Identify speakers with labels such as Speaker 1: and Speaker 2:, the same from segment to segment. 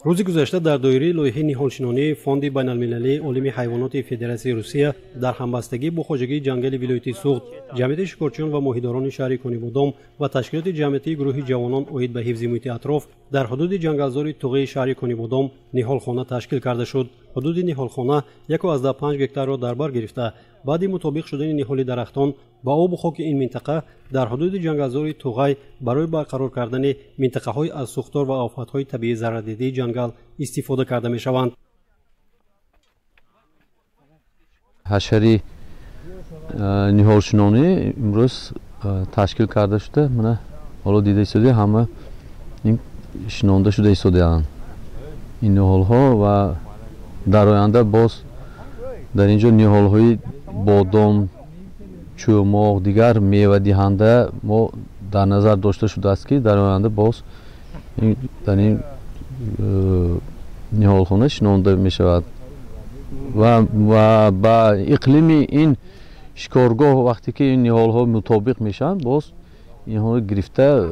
Speaker 1: روز گذشته در دایره لایحه نهالشنانی فوند بین‌المللی عالم حیوانات فدراسیون روسیه در همبستگی با خواجگی جنگل ولایت سوخت جمعیت شکارچیان و ماهیداران شهر کنیبودام و تشکیلات جمعیتی گروه جوانان اید به حفظ محیط اطراف در حدود جنگلزار توغی شهر کنیبودام نهالخانه تشکیل کرده شد. حدود نهالخانه 1.5 گکتار را در بر گرفته بعد مطابق شدن نهال درختان با آب و خاک این منطقه در حدود جنگلزار توغی برای برقرار کردن منطقه‌های از سوختار و آفت‌های طبیعی ضرردیده جنگل استفاده کرده می‌شوند.
Speaker 2: حشری نهالشنانی امروز تشکیل کرده شده. من حالا دیده شده همه این شنونده شده ایستاده‌اند. این نهال‌ها و در آینده باز در اینجا نهال‌های بادام، چوماق دیگر میوه دهنده ما در نظر داشته شده است که در آینده باز در این نهالخانه شنونده می شود و با اقلیم این شکارگاه وقتی که این نهال‌ها مطابق میشن باز اینها گرفته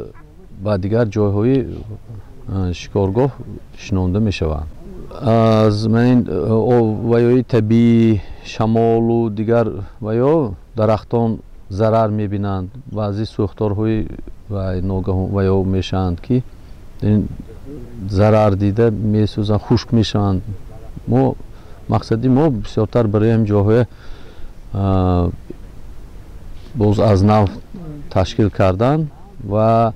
Speaker 2: با دیگر جای‌های شکارگاه شنونده می شوند. از من ویای طبیعی شمال و دیگر ویا درختان ضرر می‌بینند و از این سوختارهای و ناگهان ویا میشند که این ضرر دیده میسوزند، خشک میشوند. ما مقصدی ما بسیارتر برای هم جاهای باز از نو تشکیل کردن و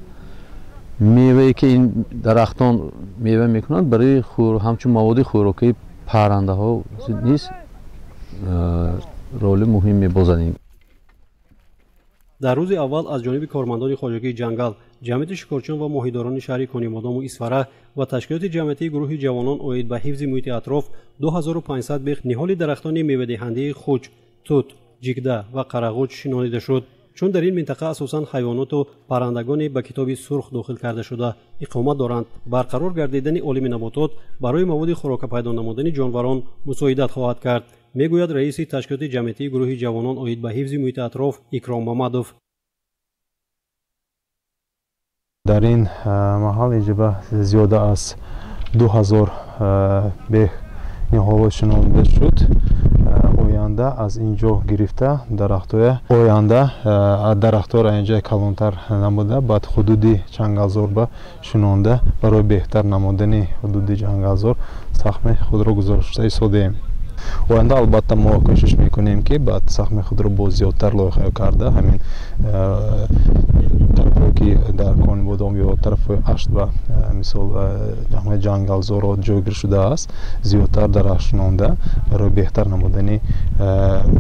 Speaker 2: میوه‌ای که این درختان میوه میکنند برای همچون مواد خوراکی پرنده ها نیست رول مهم میبازند.
Speaker 1: در روز اول از جانب کارمندان خواجگی جنگل، جمعیت شکارچیان و ماهیداران شهر کنیمودام و اسفره و تشکیلات جمعیتی گروه جوانان اید به حفظ محیط اطراف 2500 بیخ نهال درختان میوه دهنده خوچ، توت، جگده و قرغوچ شنانیده شد. چون در این منطقه اساساً حیوانات و پرندگان به کتاب سرخ داخل کرده شده اقامت دارند، برقرار گردیدن عالم نباتات برای مواد خوراک پیدا نمودن جانوران مساعدت خواهد کرد، میگوید رئیس تشکیلات جمعیتی گروه جوانان اید به حفظ محیط اطراف اکرام محمدوف.
Speaker 3: در این محل اینجا زیاده از 2000 بیخ نهال شنونده شد. آینده از اینجا گرفته درخت‌های آینده درخت‌ها را اینجا کلانتر نموده بعد حدود جنگلزار به شنونده برای بهتر نمودن حدود جنگلزار سهم خود را گذاشته ایستاده‌ایم. آینده البته ما کوشش میکنیم که بعد سهم خود را باز زیادتر لایحه کرده همین طرفی که در کنیبودام یا طرف اشت و مثال جنگلزار جایگیر شده است زیادتر در شنونده برای بهتر نمودن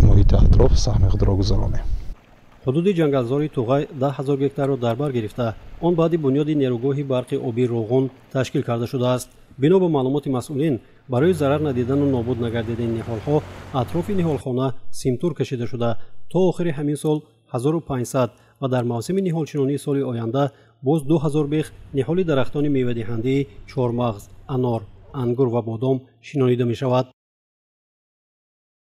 Speaker 3: محیط اطراف سهم خود را گذارانیم.
Speaker 1: حدود جنگلزار توغی 10,000 گکتار را در بر گرفته آن بعد بنیاد نیروگاه برق آبی روغن تشکیل کرده شده است. بنا به معلومات مسئولین برای ضرر ندیدن و نابود نگردیدن نهال‌ها اطراف نهالخانه سیمتور کشیده شده تا آخر همین سال 1500 و در موسم نهالشنانی سال آینده باز 2000 بیخ نهال درختان میوه دهنده چهارمغز، انار، انگور و بادام شنانیده می شود.